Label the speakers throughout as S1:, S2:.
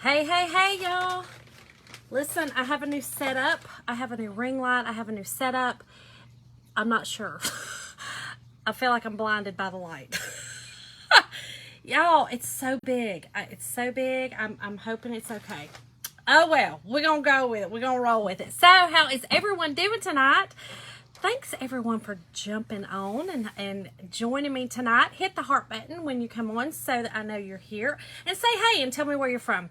S1: Hey, hey, hey, y'all. Listen, I have a new setup. I have a new ring light. I have a new setup. I'm not sure. I feel like I'm blinded by the light. Y'all, it's so big. It's so big. I'm hoping it's okay. Oh, well, we're going to go with it. We're going to roll with it. So, how is everyone doing tonight? Thanks, everyone, for jumping on and joining me tonight. Hit the heart button when you come on so that I know you're here. And say hey and tell me where you're from.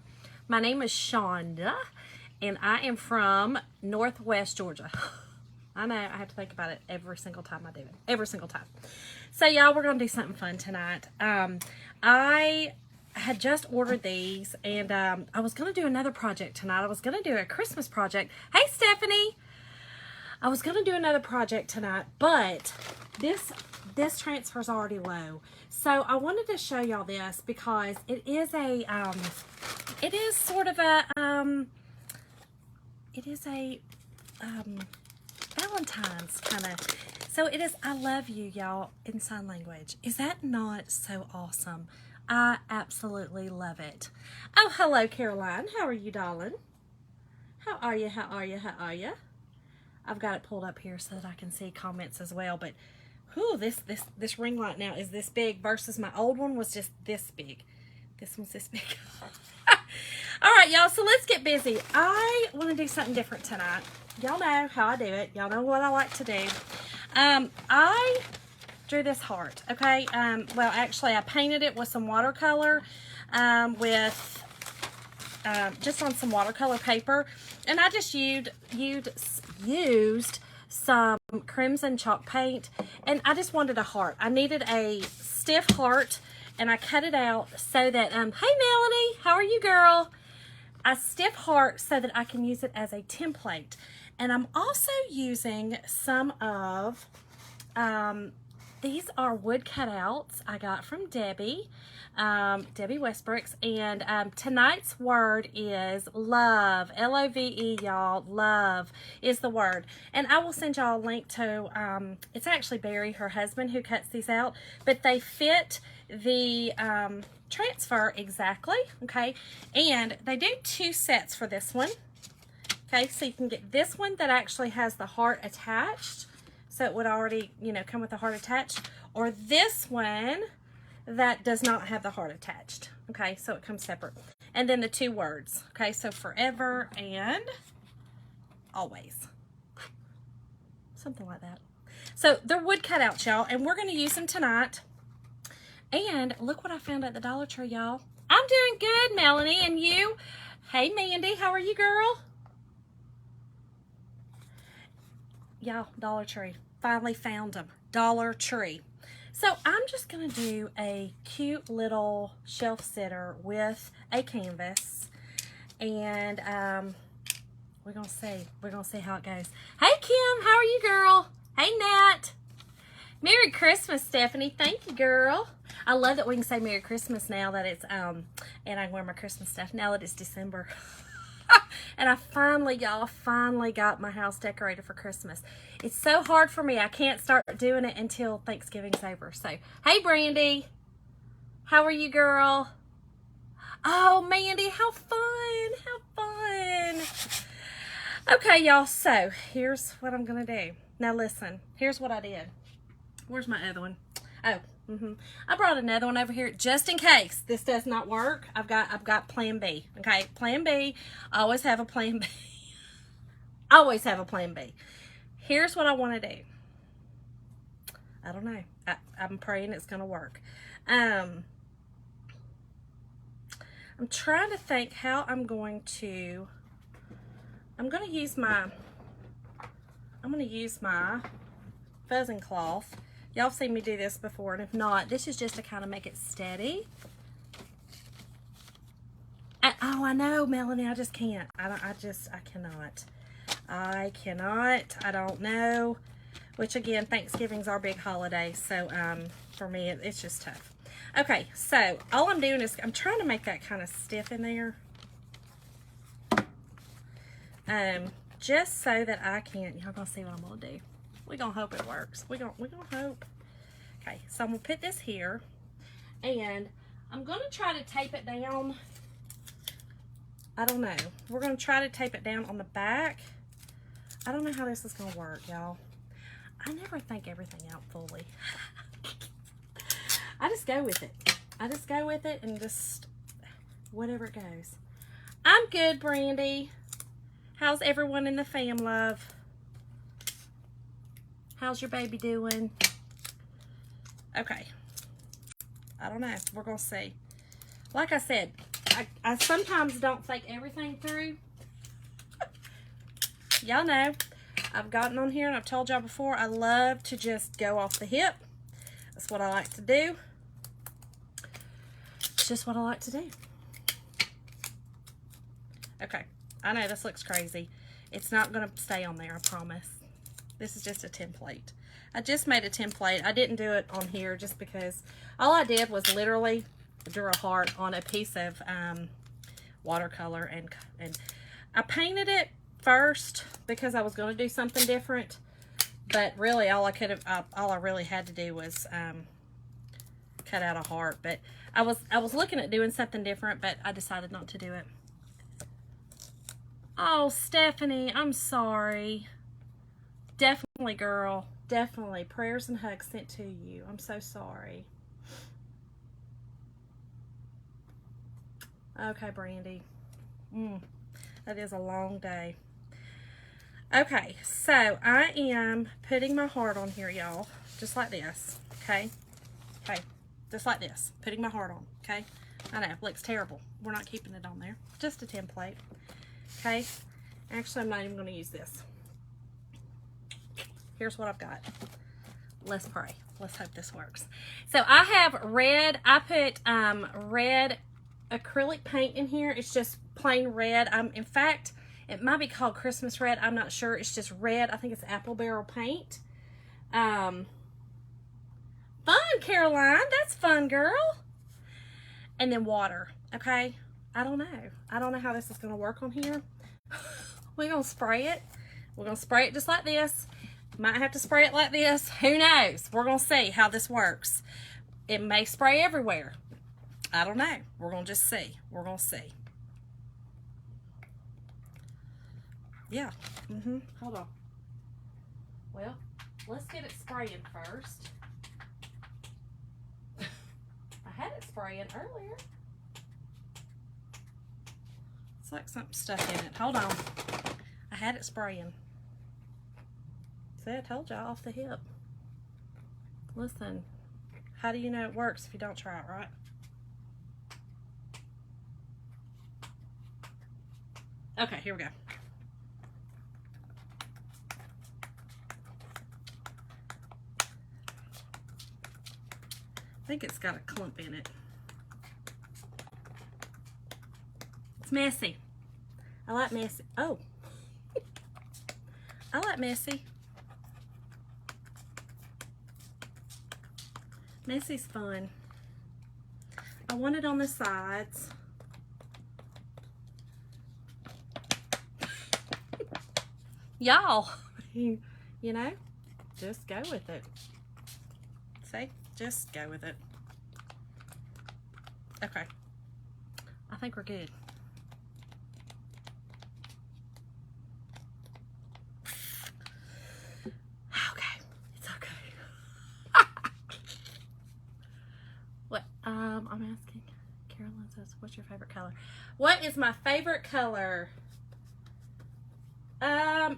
S1: My name is Shonda, and I am from Northwest Georgia. I know, I have to think about it every single time I do it. Every single time. So, y'all, we're going to do something fun tonight. I had just ordered these, and I was going to do another project tonight. I was going to do a Christmas project. Hey, Stephanie! I was going to do another project tonight, but this transfer's already low. So I wanted to show y'all this because it is a, it is sort of a, it is a Valentine's kind of. So it is, I love you, y'all, in sign language. Is that not so awesome? I absolutely love it. Oh, hello, Caroline. How are you, darling? How are you? How are you? How are you? I've got it pulled up here so that I can see comments as well. But, whew, this ring light now is this big versus my old one was just this big. This one's this big. All right, y'all. So let's get busy. I want to do something different tonight. Y'all know how I do it. Y'all know what I like to do. I drew this heart. Okay. Well, actually, I painted it with some watercolor. Just on some watercolor paper, and I just used some crimson chalk paint, and I just wanted a heart. I needed a stiff heart, and I cut it out so that hey Melanie, how are you, girl? A stiff heart so that I can use it as a template. And I'm also using some of these are wood cutouts I got from Debbie Westbrook's, and tonight's word is love. L-O-V-E, y'all. Love is the word. And I will send y'all a link to, it's actually Barry, her husband, who cuts these out, but they fit the transfer exactly, okay? And they do 2 sets for this one, okay? So you can get this one that actually has the heart attached, so it would already, you know, come with the heart attached, or this one that does not have the heart attached. Okay, so it comes separate. And then the 2 words. Okay, so forever and always. Something like that. So they're wood cutouts, y'all, and we're going to use them tonight. And look what I found at the Dollar Tree, y'all. I'm doing good, Melanie, and you? Hey, Mandy, how are you, girl? Y'all, Dollar Tree. Finally found them. Dollar Tree. So I'm just going to do a cute little shelf sitter with a canvas, and we're going to see. We're going to see how it goes. Hey, Kim, how are you, girl? Hey, Nat. Merry Christmas, Stephanie. Thank you, girl. I love that we can say Merry Christmas now that it's, and I can wear my Christmas stuff now that it's December. And I finally, y'all, got my house decorated for Christmas. It's so hard for me. I can't start doing it until Thanksgiving's over. So, hey, Brandy. How are you, girl? Oh, Mandy, how fun. How fun. Okay, y'all, so here's what I'm going to do. Now, listen. Here's what I did. Where's my other one? Oh, I brought another one over here just in case this does not work. I've got plan B. Okay, plan B. I always have a plan B. Always have a plan B. Here's what I want to do. I don't know. I'm praying it's going to work. I'm trying to think how I'm going to use my fuzzing cloth. Y'all have seen me do this before, and if not, this is just to kind of make it steady. Oh, I know, Melanie, I just can't. I cannot. I cannot. I don't know. Which, again, Thanksgiving's our big holiday, so for me, it's just tough. Okay, so all I'm doing is I'm trying to make that kind of stiff in there. Just so that I can, y'all gonna see what I'm gonna do. We're going to hope it works. We're going to hope. Okay, so I'm going to put this here. And I'm going to try to tape it down I don't know. We're going to try to tape it down on the back. I don't know how this is going to work, y'all. I never think everything out fully. I just go with it. I just go with it and just whatever it goes. I'm good, Brandy. How's everyone in the fam, love? How's your baby doing? Okay. I don't know. We're going to see. Like I said, I sometimes don't think everything through. Y'all know, I've gotten on here and I've told y'all before, I love to just go off the hip. That's what I like to do. It's just what I like to do. Okay, I know this looks crazy. It's not going to stay on there, I promise. This is just a template. I just made a template. I didn't do it on here just because all I did was literally draw a heart on a piece of watercolor, and I painted it first because I was going to do something different, but really all I really had to do was cut out a heart. But I was looking at doing something different, but I decided not to do it. Oh, Stephanie, I'm sorry. Definitely, girl, definitely. Prayers and hugs sent to you. I'm so sorry. Okay, Brandy. That is a long day. Okay, so I am putting my heart on here, y'all. Just like this, okay? Okay, just like this. Putting my heart on, okay? I know, it looks terrible. We're not keeping it on there. Just a template, okay? Actually, I'm not even going to use this. Here's what I've got. Let's pray. Let's hope this works. So I have red. I put red acrylic paint in here. It's just plain red. In fact, it might be called Christmas red. I'm not sure. It's just red. I think it's apple barrel paint. Fun, Caroline. That's fun, girl. And then water. Okay. I don't know. I don't know how this is going to work on here. We're going to spray it. We're going to spray it just like this. Might have to spray it like this. Who knows? We're going to see how this works. It may spray everywhere. I don't know. We're going to just see. We're going to see. Yeah. Hold on. Well, let's get it spraying first. I had it spraying earlier. It's like something stuck in it. Hold on. I had it spraying. See, I told y'all off the hip. Listen, how do you know it works if you don't try it, right? Okay, here we go. I think it's got a clump in it. It's messy. I like messy. Oh. I like messy. Messy's fun. I want it on the sides. Y'all, you know, just go with it. See? Just go with it. Okay. I think we're good. Okay. It's okay. What? I'm asking. Carolyn says, what's your favorite color? What is my favorite color?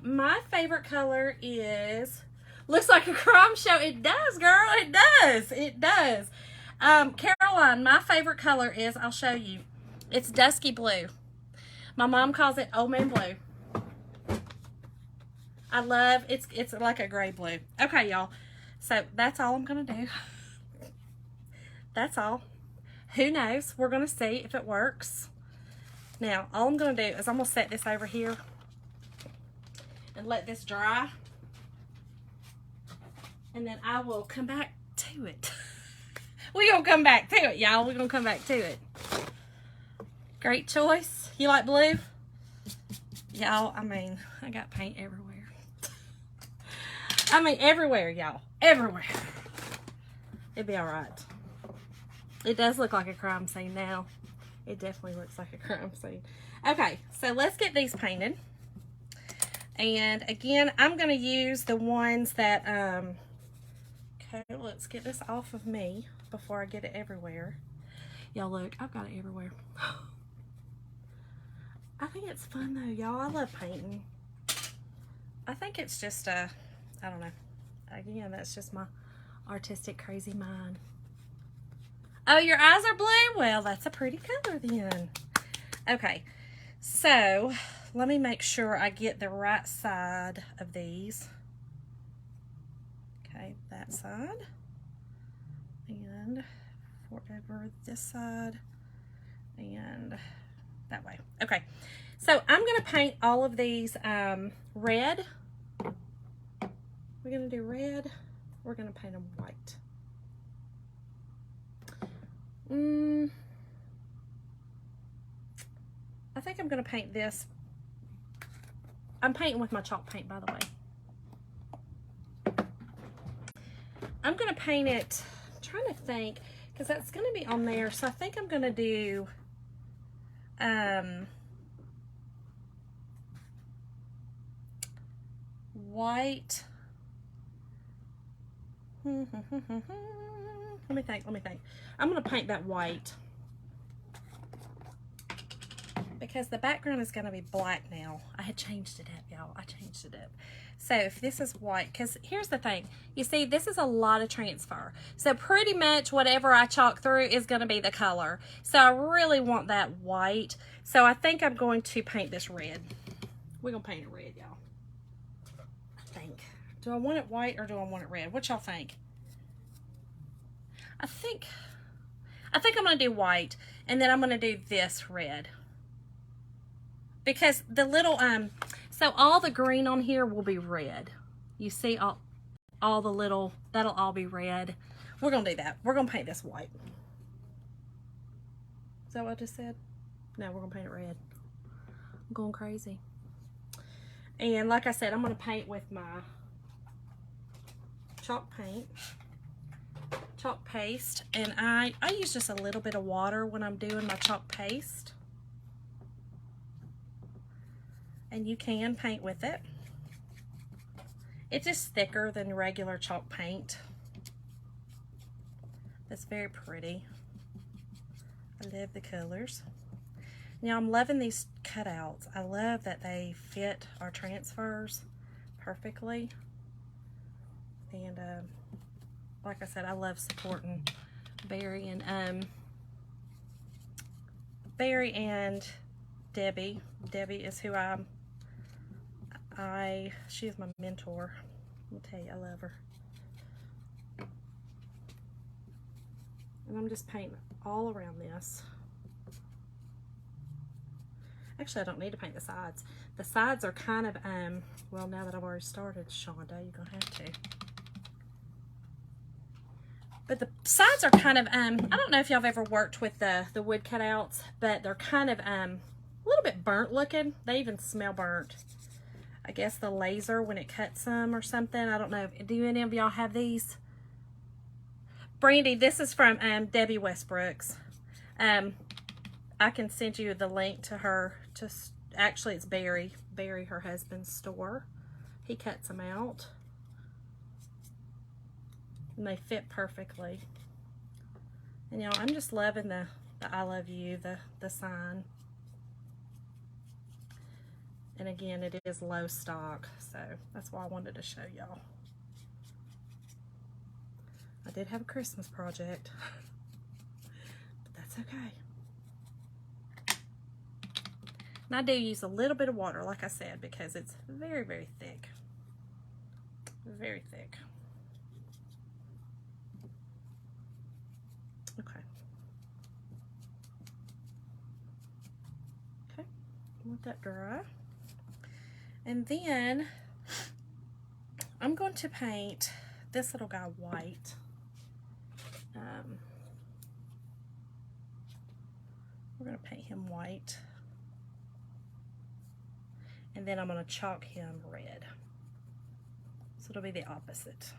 S1: My favorite color is, looks like a crime show. It does, girl. It does. It does. Caroline, my favorite color is, I'll show you. It's dusky blue. My mom calls it old man blue. I love, it's like a gray blue. Okay, y'all. So that's all I'm going to do. That's all. Who knows? We're going to see if it works. Now, all I'm going to do is I'm going to set this over here and let this dry, and then I will come back to it. We're gonna come back to it, y'all. We're gonna come back to it. Great choice. You like blue? Y'all, I mean, I got paint everywhere. I mean, everywhere, y'all. Everywhere. It'd be all right. It does look like a crime scene now. It definitely looks like a crime scene. Okay, so let's get these painted. And again, I'm going to use the ones that, okay, let's get this off of me before I get it everywhere. Y'all look, I've got it everywhere. I think it's fun though, y'all. I love painting. I think it's just, I don't know. Again, that's just my artistic crazy mind. Oh, your eyes are blue? Well, that's a pretty color then. Okay, so let me make sure I get the right side of these. Okay, that side. And forever this side. And that way. Okay, so I'm going to paint all of these red. We're going to do red. We're going to paint them white. I think I'm going to paint this. I'm painting with my chalk paint, by the way. I'm going to paint it, I'm trying to think, because that's going to be on there. So I think I'm going to do white. Let me think. I'm going to paint that white because the background is going to be black now. I had changed it up, y'all. I changed it up. So if this is white, because here's the thing. You see, this is a lot of transfer. So pretty much whatever I chalk through is going to be the color. So I really want that white. So I think I'm going to paint this red. We're going to paint it red, y'all. I think. Do I want it white or do I want it red? What y'all think? I think I'm going to do white, and then I'm going to do this red. Because the little, so all the green on here will be red. You see all the little, that'll all be red. We're going to do that. We're going to paint this white. Is that what I just said? No, we're going to paint it red. I'm going crazy. And like I said, I'm going to paint with my chalk paint. Chalk paste, and I use just a little bit of water when I'm doing my chalk paste, and you can paint with it. It's just thicker than regular chalk paint. It's very pretty. I love the colors. Now I'm loving these cutouts. I love that they fit our transfers perfectly, and like I said, I love supporting Barry and Debbie. Debbie is who she is my mentor. Let me tell you, I love her. And I'm just painting all around this. Actually, I don't need to paint the sides. The sides are kind of, well, now that I've already started, Shonda, you're gonna have to. But the sides are kind of, I don't know if y'all have ever worked with the wood cutouts, but they're kind of a little bit burnt looking. They even smell burnt. I guess the laser when it cuts them or something. I don't know. Do any of y'all have these? Brandy, this is from Debbie Westbrook's. I can send you the link to her. Actually, it's Barry, her husband's store. He cuts them out. And they fit perfectly. And y'all, I'm just loving the I love you, the sign. And again, it is low stock, so that's why I wanted to show y'all. I did have a Christmas project, but that's okay. And I do use a little bit of water, like I said, because it's very, very thick. Very thick. Okay. Okay, let that dry. And then I'm going to paint this little guy white. We're going to paint him white. And then I'm going to chalk him red. So it'll be the opposite.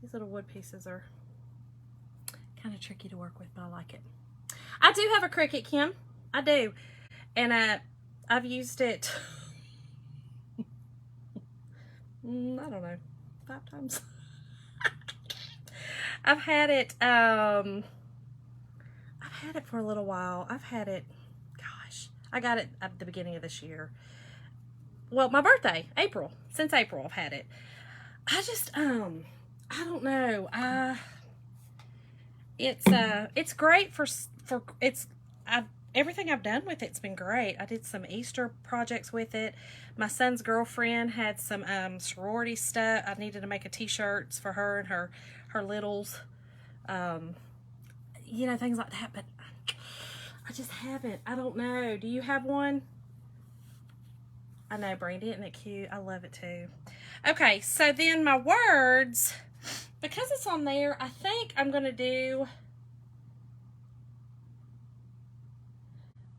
S1: These little wood pieces are Kind of tricky to work with, but I like it. I do have a Cricut, Kim. I do. And I've used it, I don't know, 5 times. I've had it for a little while. I've had it, gosh, I got it at the beginning of this year. Well, my birthday, April. Since April, I've had it. I just, I don't know. It's great for everything I've done with it's been great. I did some Easter projects with it. My son's girlfriend had some sorority stuff. I needed to make a t-shirts for her and her littles. You know, things like that, but I just haven't. I don't know. Do you have one? I know, Brandy, isn't it cute? I love it too. Okay, so then my words, because it's on there, I think I'm going to do,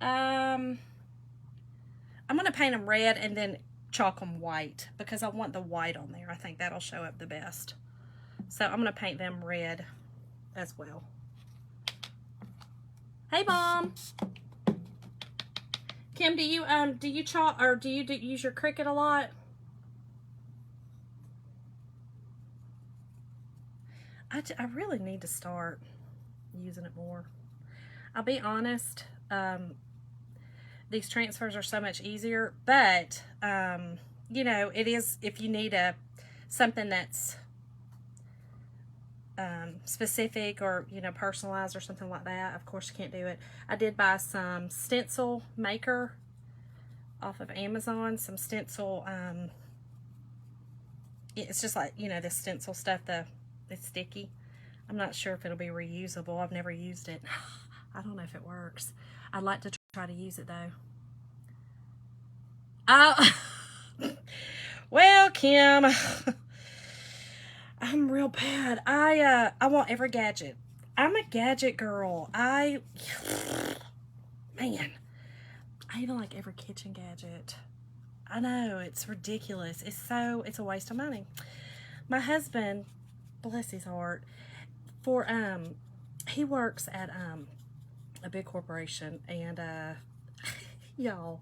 S1: I'm going to paint them red and then chalk them white because I want the white on there. I think that'll show up the best. So I'm going to paint them red as well. Hey, Mom. Kim, do you chalk, or do you use your Cricut a lot? I really need to start using it more. I'll be honest, these transfers are so much easier, but you know, it is, if you need something that's specific or, you know, personalized or something like that, of course you can't do it. I did buy some stencil maker off of Amazon, some stencil, it's just like, you know, the stencil stuff, it's sticky. I'm not sure if it'll be reusable. I've never used it. I don't know if it works. I'd like to try to use it though. Well, Kim, I'm real bad. I want every gadget. I'm a gadget girl. Man, I even like every kitchen gadget. I know, it's ridiculous. It's a waste of money. My husband, bless his heart, he works at a big corporation, and y'all,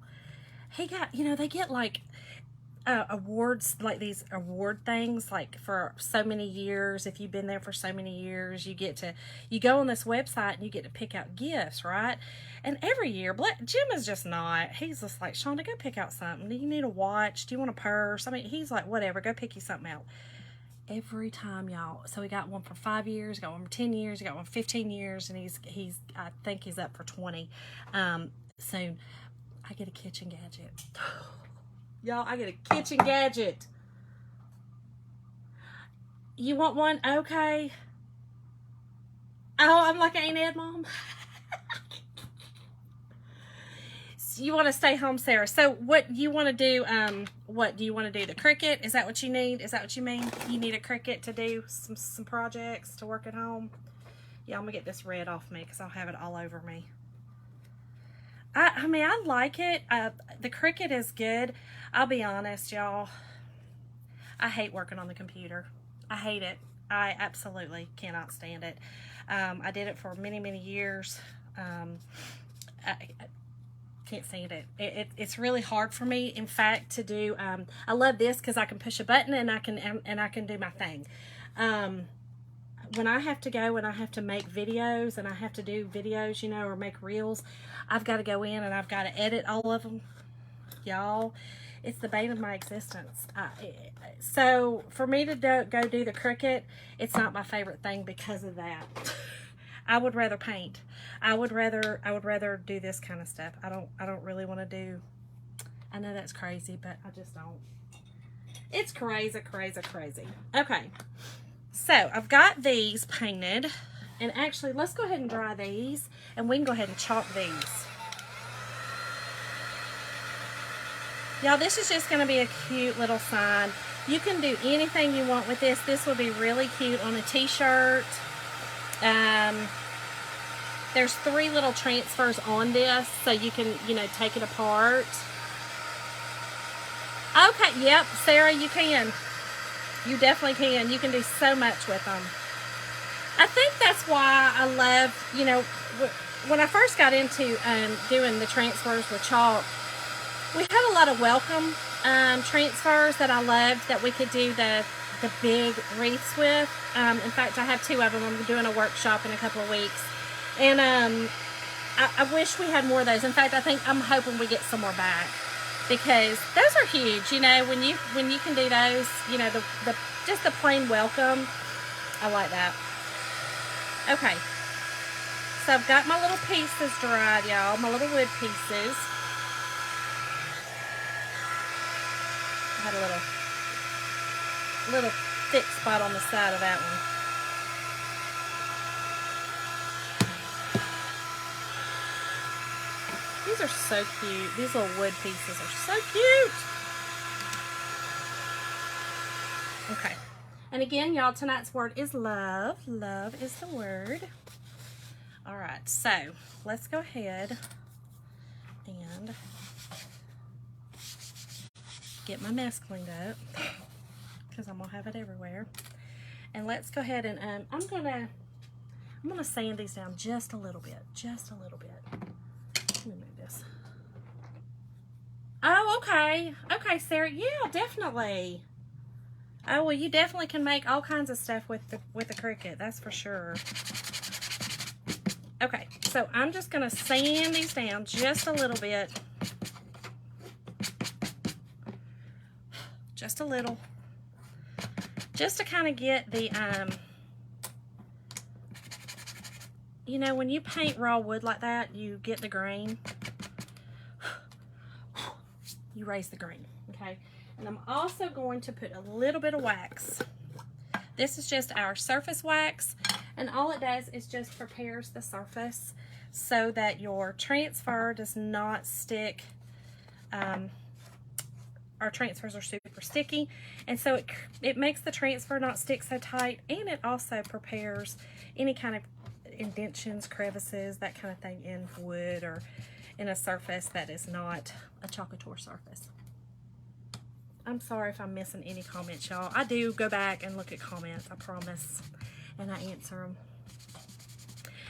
S1: he got, you know, they get like awards, like these award things, like for so many years. If you've been there for so many years, you go on this website and you get to pick out gifts, right? And every year, Jim is just not, he's just like, Shonda, go pick out something. Do you need a watch? Do you want a purse? I mean, he's like, whatever, go pick you something out. Every time, y'all. So he got one for 5 years, got one for 10 years, he got one for 15 years, and he's I think he's up for 20 soon. I get a kitchen gadget. Y'all, I get a kitchen gadget. You want one? Okay. Oh, I'm like Aunt Ed, Mom. So you want to stay home, Sarah. So what you want to do, what do you want to do? The Cricut? Is that what you need? Is that what you mean? You need a Cricut to do some projects, to work at home? Yeah, I'm going to get this red off me because I'll have it all over me. I mean, I like it. The Cricut is good. I'll be honest, y'all. I hate working on the computer. I hate it. I absolutely cannot stand it. I did it for many, many years. I can't stand it. It's really hard for me, in fact, to do. I love this because I can push a button and I can do my thing. When I have to go and I have to make videos and I have to do videos, you know, or make reels, I've got to go in and I've got to edit all of them. Y'all, it's the bane of my existence. So for me to go do the Cricut, it's not my favorite thing because of that. I would rather paint. I would rather do this kind of stuff. I don't really want to do, I know that's crazy, but I just don't. It's crazy, crazy, crazy. Okay. So I've got these painted, and actually let's go ahead and dry these, and we can go ahead and chalk these. Y'all, this is just going to be a cute little sign. You can do anything you want with this. This will be really cute on a t-shirt. There's 3 little transfers on this, so you can, you know, take it apart. Okay, yep, Sarah, you can. You definitely can. You can do so much with them. I think that's why I love, you know, when I first got into doing the transfers with chalk, we had a lot of welcome transfers that I loved that we could do the big wreaths with. In fact, I have 2 of them. I'm doing a workshop in a couple of weeks. And I wish we had more of those. In fact, I'm hoping we get some more back, because those are huge. You know, when you can do those, you know, the just the plain welcome, I like that. Okay, so I've got my little pieces dried, y'all, my little wood pieces. I had a little thick spot on the side of that one. These are so cute. These little wood pieces are so cute. Okay. And again, y'all, tonight's word is love. Love is the word. All right, so let's go ahead and get my mess cleaned up, because I'm gonna have it everywhere. And let's go ahead and I'm gonna sand these down just a little bit, Let me move this. Oh, okay, Sarah. Yeah, definitely. Oh, well, you definitely can make all kinds of stuff with the Cricut. That's for sure. Okay, so I'm just gonna sand these down just a little bit. Just a little. Just to kind of get the, you know, when you paint raw wood like that, you get the grain. You raise the grain, okay? And I'm also going to put a little bit of wax. This is just our surface wax, and all it does is just prepares the surface so that your transfer does not stick. Our transfers are super sticky, and so it makes the transfer not stick so tight, and it also prepares any kind of indentions, crevices, that kind of thing in wood or in a surface that is not a Chocator surface. I'm sorry if I'm missing any comments, y'all. I do go back and look at comments, I promise, and I answer them.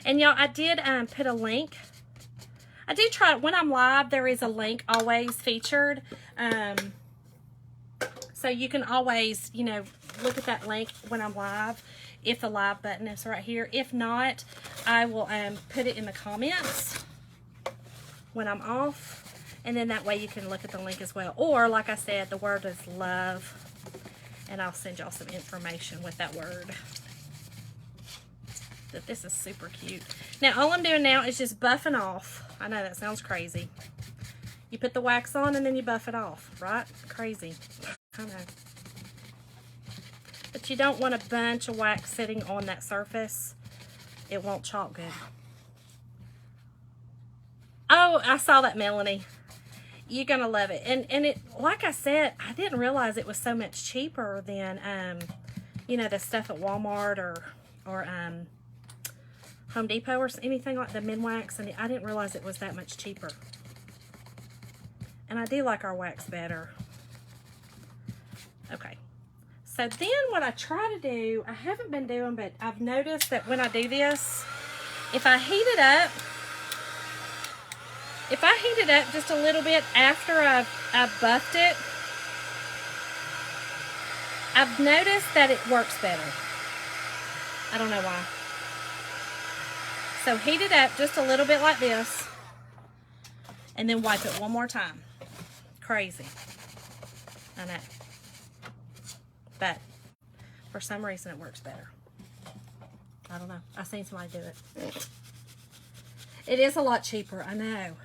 S1: And y'all, I did put a link. I do try, when I'm live, there is a link always featured. So you can always, you know, look at that link when I'm live, if the live button is right here. If not, I will put it in the comments when I'm off. And then that way you can look at the link as well. Or, like I said, the word is love. And I'll send y'all some information with that word. But this is super cute. Now, all I'm doing now is just buffing off. I know that sounds crazy. You put the wax on and then you buff it off, right? Crazy. I know. But you don't want a bunch of wax sitting on that surface. It won't chalk good. Oh, I saw that, Melanie. You're going to love it. And it, like I said, I didn't realize it was so much cheaper than, you know, the stuff at Walmart or Home Depot or anything like the Minwax. And I didn't realize it was that much cheaper. And I do like our wax better. Okay. So then what I try to do, I haven't been doing, but I've noticed that when I do this, if I heat it up just a little bit after I've buffed it, I've noticed that it works better. I don't know why. So heat it up just a little bit like this, and then wipe it one more time. Crazy. I know. But for some reason it works better. I don't know. I've seen somebody do it. It is a lot cheaper, I know.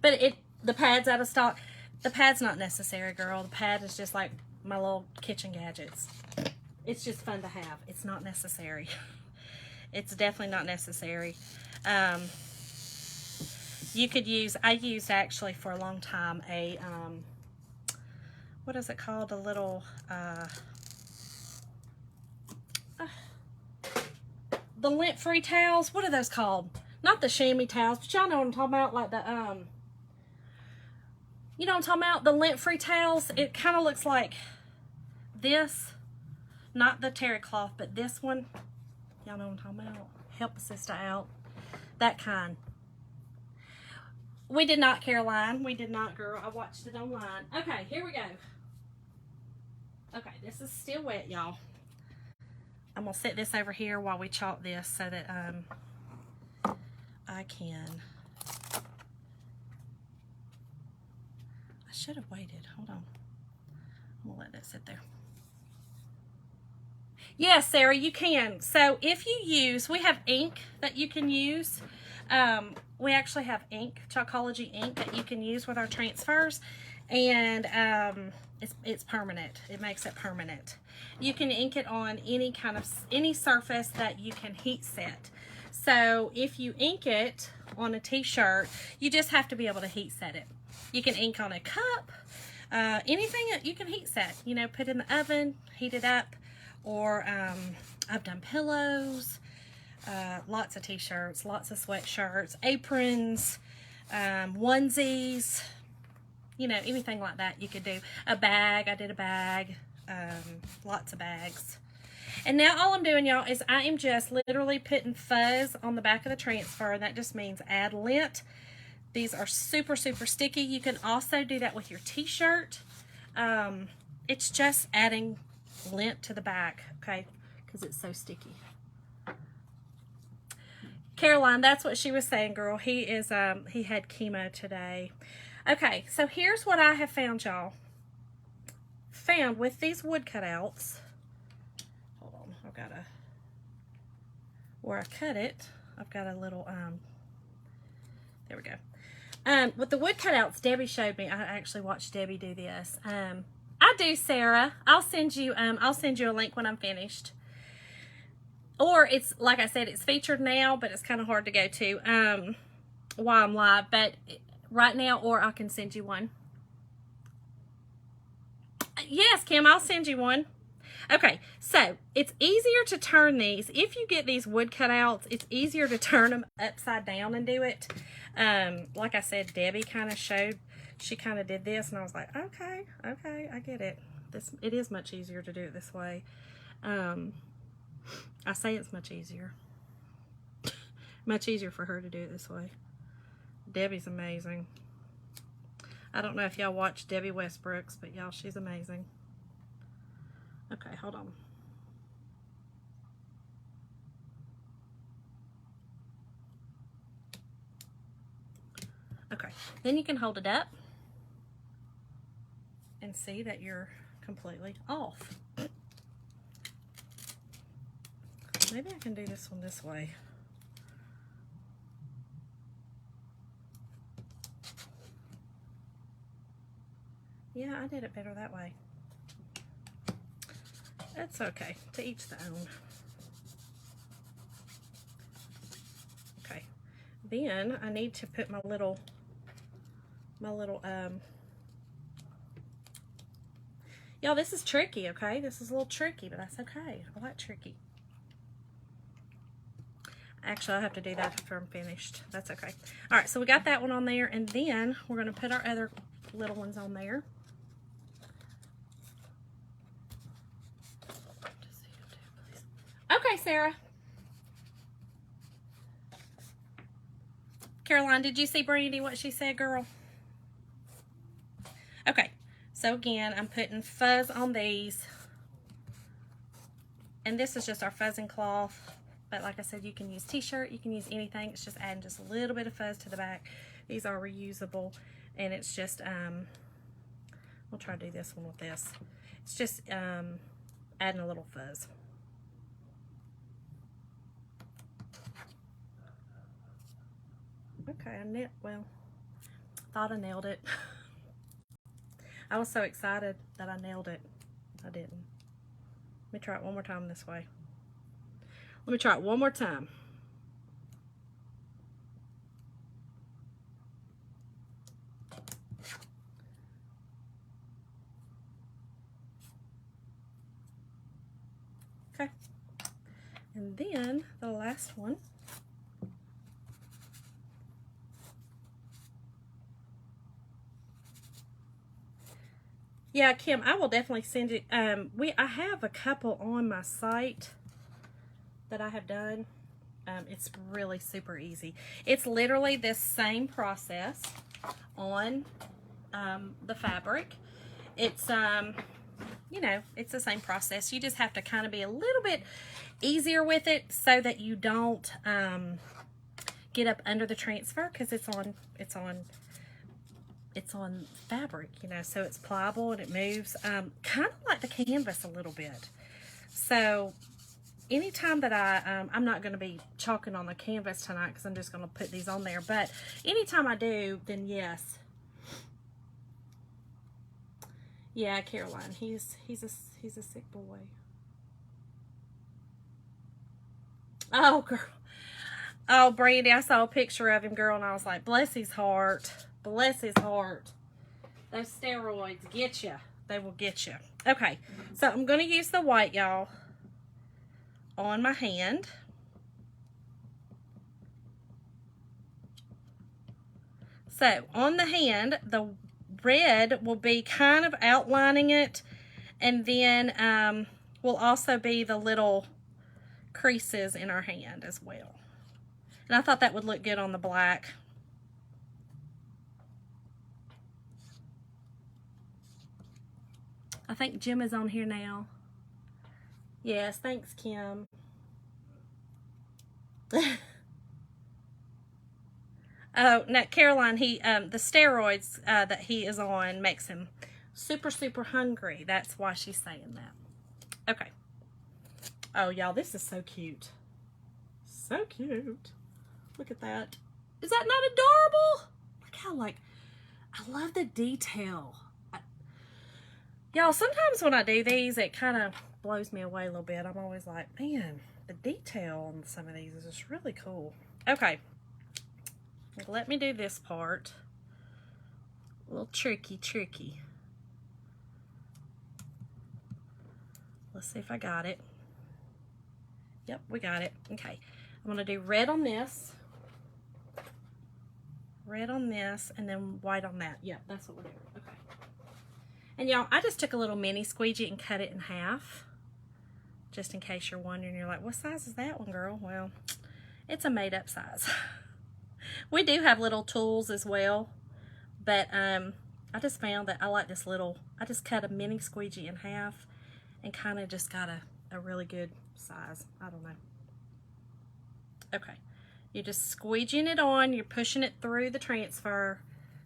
S1: But the pad's out of stock. The pad's not necessary, girl. The pad is just like my little kitchen gadgets. It's just fun to have. It's not necessary. It's definitely not necessary. You could use, I used actually for a long time a, what is it called? A little, the lint-free towels. What are those called? Not the chamois towels, but y'all know what I'm talking about. Like the, you know what I'm talking about? The lint-free towels. It kind of looks like this. Not the terry cloth, but this one. Y'all know what I'm talking about? Help a sister out. That kind. We did not, Caroline. We did not, girl. I watched it online. Okay, here we go. Okay, this is still wet, y'all. I'm going to set this over here while we chalk this so that I can. I should have waited. Hold on. I'm going to let that sit there. Yes, Sarah, you can. So if you use, we have ink that you can use. We actually have ink, Chalkology ink, that you can use with our transfers. And it's permanent. It makes it permanent. You can ink it on any surface that you can heat set. So if you ink it on a t-shirt, you just have to be able to heat set it. You can ink on a cup, anything that you can heat set. You know, put in the oven, heat it up. Or I've done pillows, lots of t-shirts, lots of sweatshirts, aprons, onesies, you know, anything like that you could do. A bag, I did a bag, lots of bags. And now all I'm doing, y'all, is I am just literally putting fuzz on the back of the transfer. That just means add lint. These are super, super sticky. You can also do that with your t-shirt. It's just adding lint to the back, okay, because it's so sticky. Caroline, that's what she was saying, girl. He is he had chemo today. Okay, so here's what I have found, y'all. Found with these wood cutouts. Hold on, I've got a where I cut it. I've got a little there we go. With the wood cutouts, Debbie showed me. I actually watched Debbie do this. I do, Sarah. I'll send you a link when I'm finished. Or it's, like I said, it's featured now, but it's kind of hard to go to while I'm live. But right now, or I can send you one. Yes, Kim, I'll send you one. Okay, so it's easier to turn these. If you get these wood cutouts, it's easier to turn them upside down and do it. Like I said, Debbie kind of showed. She kind of did this, and I was like, okay, I get it. It is much easier to do it this way. I say it's much easier. Much easier for her to do it this way. Debbie's amazing. I don't know if y'all watch Debbie Westbrooks, but y'all, she's amazing. Okay, hold on. Okay, then you can hold it up and see that you're completely off. Maybe I can do this one this way. Yeah, I did it better that way. That's okay. To each their own. Okay. Then I need to put my little y'all, this is tricky, okay? This is a little tricky, but that's okay. I like tricky. Actually, I'll have to do that after I'm finished. That's okay. All right, so we got that one on there, and then we're going to put our other little ones on there. Okay, Sarah. Caroline, did you see Brandy, what she said, girl? Okay, so again, I'm putting fuzz on these. And this is just our fuzzing cloth. But like I said, you can use t-shirt, you can use anything. It's just adding just a little bit of fuzz to the back. These are reusable. And it's just, we'll try to do this one with this. It's just adding a little fuzz. Okay, thought I nailed it. I was so excited that I nailed it. I didn't. Let me try it one more time this way. Let me try it one more time. Okay. And then the last one. Yeah, Kim, I will definitely send it. I have a couple on my site. that I have done. It's really super easy. It's literally this same process on the fabric. It's, you know, it's the same process. You just have to kind of be a little bit easier with it so that you don't get up under the transfer, because it's on fabric, you know, so it's pliable and it moves, kind of like the canvas a little bit. So anytime that I'm not going to be chalking on the canvas tonight because I'm just going to put these on there, but anytime I do, then yes. Yeah, Caroline, he's a sick boy. Oh, girl. Oh, Brandy, I saw a picture of him, girl, and I was like, bless his heart. Bless his heart. Those steroids get you. They will get you. Okay, so I'm going to use the white, y'all, on my hand. So, on the hand, the red will be kind of outlining it, and then will also be the little creases in our hand as well. And I thought that would look good on the black. I think Jim is on here now. Yes, thanks, Kim. Oh, no, Caroline, the steroids that he is on makes him super, super hungry. That's why she's saying that. Okay. Oh, y'all, this is so cute. So cute. Look at that. Is that not adorable? Look how, I love the detail. Y'all, sometimes when I do these, it kind of blows me away a little bit. I'm always like, man, the detail on some of these is just really cool. Okay. Let me do this part. A little tricky. Let's see if I got it. Yep, we got it. Okay. I'm going to do red on this. Red on this, and then white on that. Yep, that's what we're doing. Okay. And y'all, I just took a little mini squeegee and cut it in half. Just in case you're wondering, you're like, what size is that one, girl? Well, it's a made up size. We do have little tools as well, but I just found that I like this little, I just cut a mini squeegee in half and kind of just got a really good size. I don't know. Okay. You're just squeegeeing it on, you're pushing it through the transfer,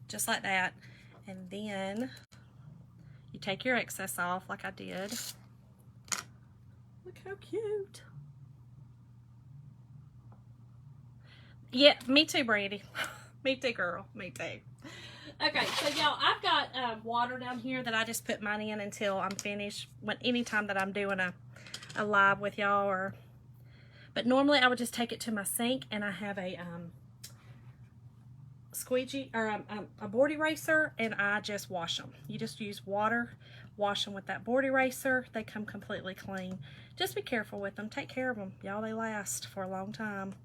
S1: just like that, and then you take your excess off like I did. Look how cute. Yeah, me too, Brandy. Me too, girl. Me too. Okay, so y'all, I've got water down here that I just put mine in until I'm finished. Anytime that I'm doing a live with y'all, but normally I would just take it to my sink, and I have a squeegee or a board eraser, and I just wash them. You just use water, wash them with that board eraser. They come completely clean. Just be careful with them. Take care of them, y'all. They last for a long time.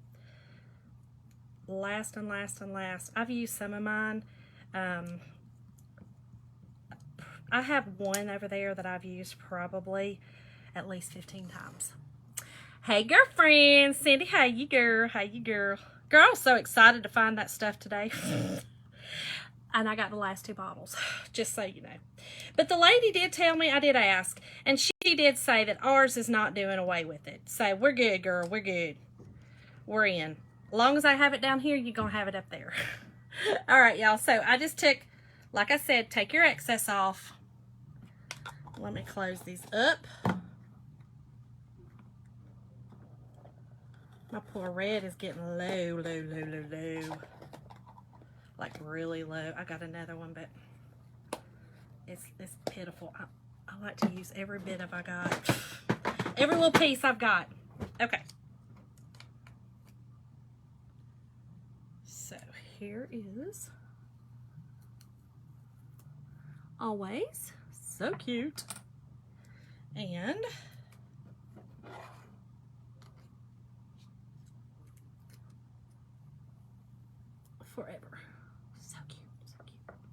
S1: Last and last and last. I've used some of mine. I have one over there that I've used probably at least 15 times. Hey, girlfriend. Cindy, hey, you girl. Hey, you girl. Girl, I was so excited to find that stuff today. And I got the last 2 bottles, just so you know. But the lady did tell me, I did ask, and she did say that ours is not doing away with it. So we're good, girl. We're good. We're in. As long as I have it down here, you're going to have it up there. All right, y'all. So I just took, like I said, take your excess off. Let me close these up. My poor red is getting low. Like really low. I got another one, but it's pitiful. I like to use every bit of I got. Every little piece I've got. Okay. So here is Always. So cute. And Forever. So cute. So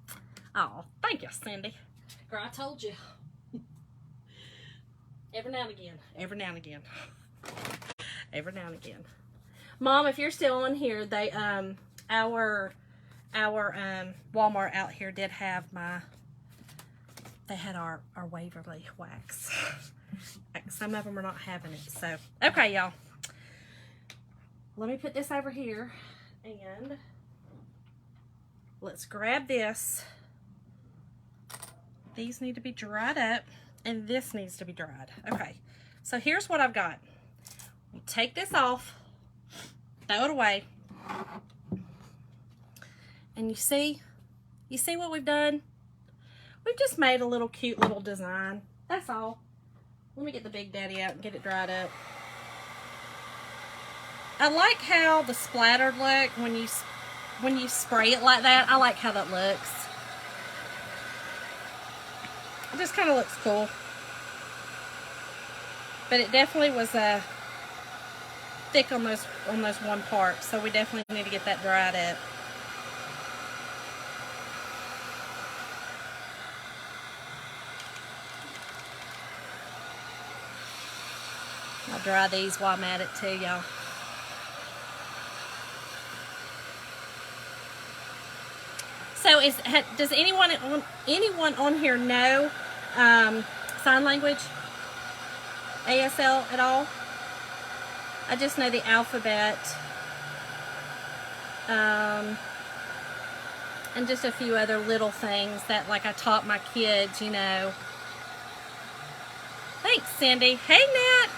S1: cute. Oh, thank you, Cindy. Girl, I told you. Every now and again. Every now and again. every now and again. Mom, if you're still on here, they our Walmart out here did have they had our Waverly wax. Some of them are not having it. So, okay, y'all. Let me put this over here and let's grab this. These need to be dried up and this needs to be dried. Okay, so here's what I've got. You take this off, throw it away, and you see what we've done? We've just made a little cute little design. That's all. Let me get the Big Daddy out and get it dried up. I like how the splattered look when you spray it like that. I like how that looks. It just kind of looks cool. But it definitely was thick on those one part, so we definitely need to get that dried up. I'll dry these while I'm at it too, y'all. So does anyone on here know sign language? ASL at all? I just know the alphabet. And just a few other little things that, like, I taught my kids, you know. Thanks, Cindy. Hey, Nat.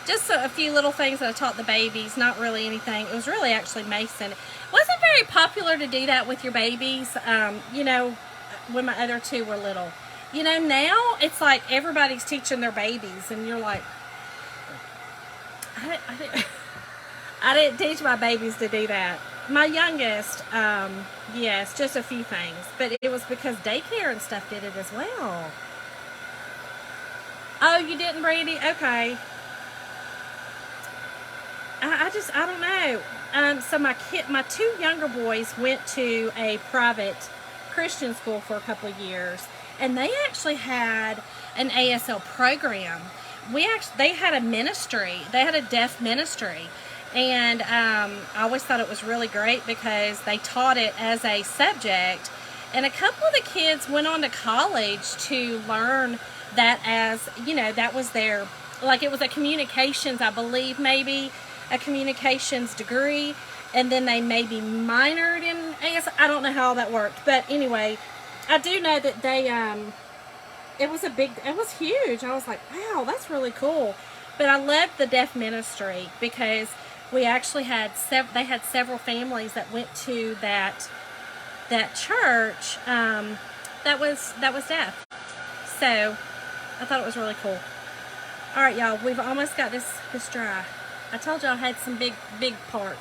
S1: Just a few little things that I taught the babies, not really anything. It was really actually Mason. It wasn't very popular to do that with your babies, you know, when my other two were little. You know, now it's like everybody's teaching their babies, and you're like, I didn't teach my babies to do that. My youngest, yes, just a few things, but it was because daycare and stuff did it as well. Oh, you didn't, Brandy? Okay. I don't know. So my two younger boys went to a private Christian school for a couple of years, and they actually had an ASL program. They had a ministry. They had a deaf ministry, and I always thought it was really great because they taught it as a subject, and a couple of the kids went on to college to learn that as, you know, that was their, like, it was a communications, I believe, maybe a communications degree, and then they maybe minored in ASL. I don't know how all that worked, but anyway, I do know that they, it was huge. I was like, wow, that's really cool. But I loved the deaf ministry because we actually had they had several families that went to that church that was deaf. So I thought it was really cool. All right, y'all, we've almost got this dry. I told y'all I had some big parts.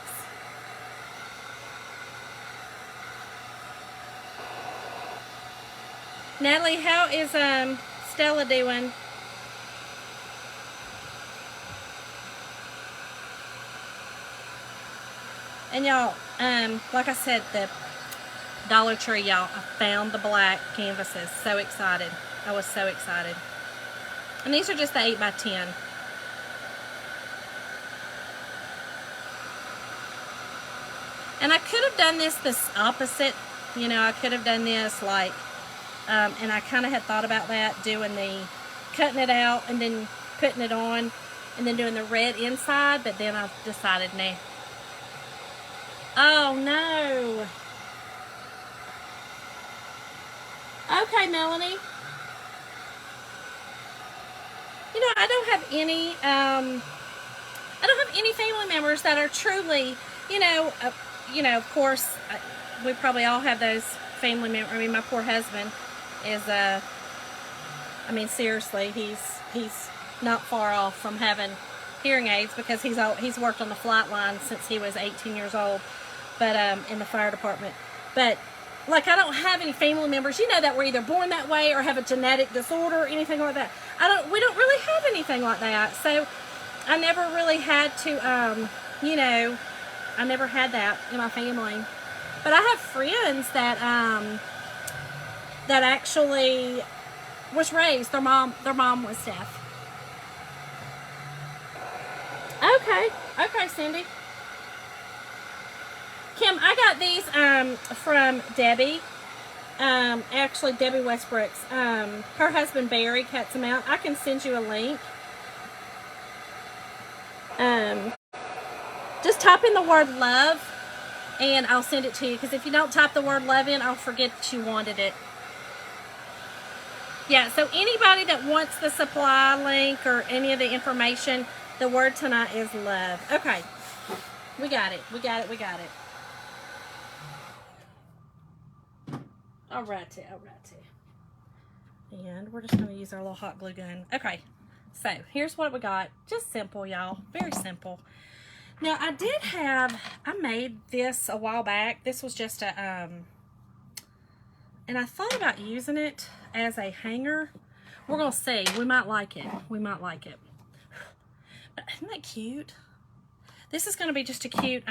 S1: Natalie, how is Stella doing? And y'all, like I said, the Dollar Tree, y'all, I found the black canvases. So excited. I was so excited. And these are just the 8x10. And I could have done this opposite. You know, I could have done this like, and I kind of had thought about that, cutting it out and then putting it on and then doing the red inside, but then I decided, nah. Oh, no. Okay, Melanie. You know, I don't have any family members that are truly, you know, of course, we probably all have those family members. I mean, my poor husband is, I mean, seriously, he's not far off from having hearing aids because he's worked on the flight line since he was 18 years old, but in the fire department. But like, I don't have any family members, you know, that were either born that way or have a genetic disorder or anything like that. We don't really have anything like that. So I never really had to, you know, I never had that in my family. But I have friends that that actually was raised, their mom was deaf. Okay. Okay, Cindy. Kim, I got these from Debbie. Actually, Debbie Westbrook's. Her husband Barry cuts them out. I can send you a link. Just type in the word love, and I'll send it to you. Because if you don't type the word love in, I'll forget that you wanted it. Yeah, so anybody that wants the supply link or any of the information, the word tonight is love. Okay. We got it. We got it. We got it. Alrighty. Alrighty. And we're just going to use our little hot glue gun. Okay. So, here's what we got. Just simple, y'all. Very simple. Now, I made this a while back. This was just a, and I thought about using it as a hanger. We're going to see. We might like it. We might like it. But isn't that cute? This is going to be just a cute,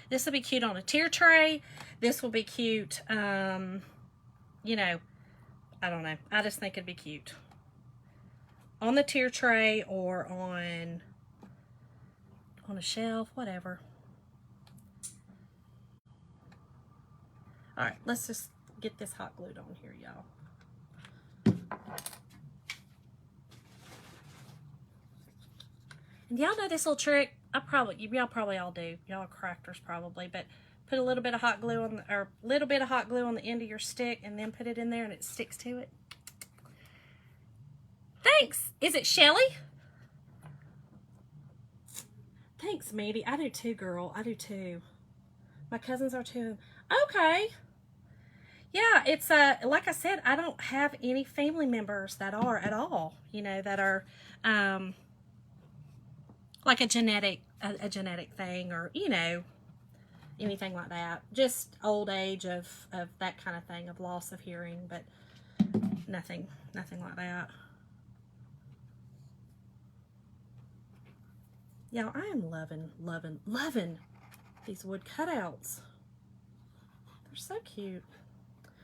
S1: this will be cute on a tier tray. This will be cute, you know, I don't know. I just think it'd be cute. On the tier tray or on a shelf, whatever. All right, let's just get this hot glued on here, y'all. And y'all know this little trick. Y'all probably all do. Y'all are crafters probably, but put a little bit of hot glue on the end of your stick, and then put it in there, and it sticks to it. Thanks. Is it Shelly? Thanks, Maddie. I do too, girl. I do too. My cousins are too. Okay. Yeah, it's like I said, I don't have any family members that are at all, you know, that are like a genetic thing, or, you know, anything like that. Just old age of that kind of thing, of loss of hearing, but nothing like that. Y'all, I am loving these wood cutouts. They're so cute.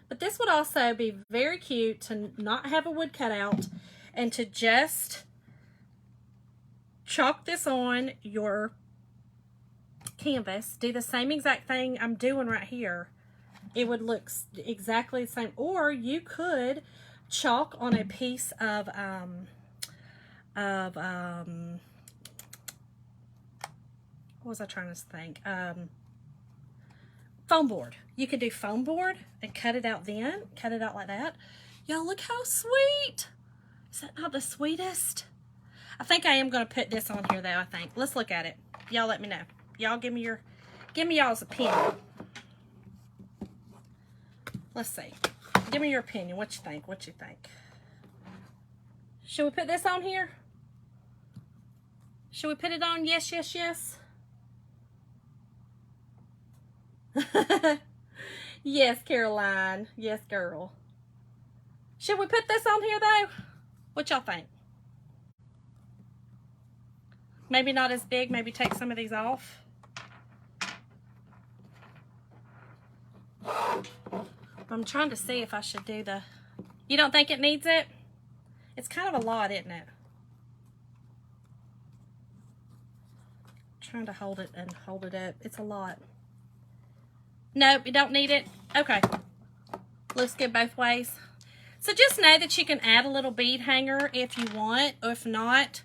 S1: But this would also be very cute to not have a wood cutout and to just chalk this on your canvas. Do the same exact thing I'm doing right here. It would look exactly the same. Or you could chalk on a piece of what was I trying to think? Foam board. You could do foam board and cut it out then. Cut it out like that. Y'all, look how sweet. Is that not the sweetest? I think I am going to put this on here, though, I think. Let's look at it. Y'all let me know. Y'all give me y'all's opinion. Let's see. Give me your opinion. What you think? What you think? Should we put this on here? Should we put it on? Yes, yes, yes. Yes, Caroline. Yes, girl. Should we put this on here, though? What y'all think? Maybe not as big. Maybe take some of these off. I'm trying to see if I should do the... You don't think it needs it? It's kind of a lot, isn't it? Trying to hold it and hold it up. It's a lot. Nope, you don't need it. Okay. Looks good both ways. So just know that you can add a little bead hanger if you want, or if not,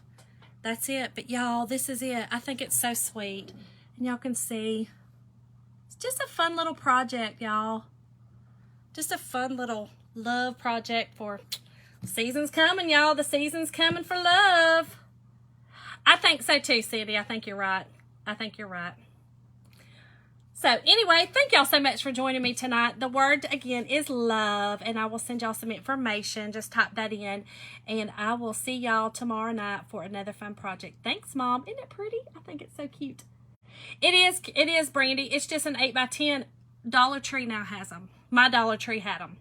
S1: that's it. But y'all, this is it. I think it's so sweet. And y'all can see, it's just a fun little project, y'all. Just a fun little love project for season's coming, y'all. The season's coming for love. I think so too, Cindy. I think you're right. I think you're right. So anyway, thank y'all so much for joining me tonight. The word again is love, and I will send y'all some information. Just type that in, and I will see y'all tomorrow night for another fun project. Thanks, Mom. Isn't it pretty? I think it's so cute. It is, Brandy. It's just an 8x10. Dollar Tree now has them. My Dollar Tree had them.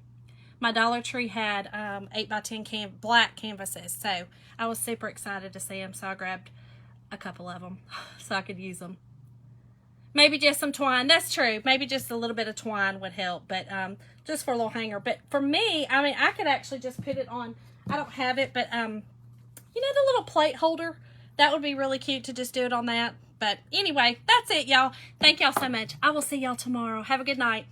S1: My Dollar Tree had 8x10 black canvases, so I was super excited to see them, so I grabbed a couple of them so I could use them. Maybe just some twine. That's true. Maybe just a little bit of twine would help, but just for a little hanger. But for me, I mean, I could actually just put it on. I don't have it, but you know the little plate holder That would be really cute to just do it on that. But anyway, that's it, y'all. Thank y'all so much. I will see y'all tomorrow. Have a good night.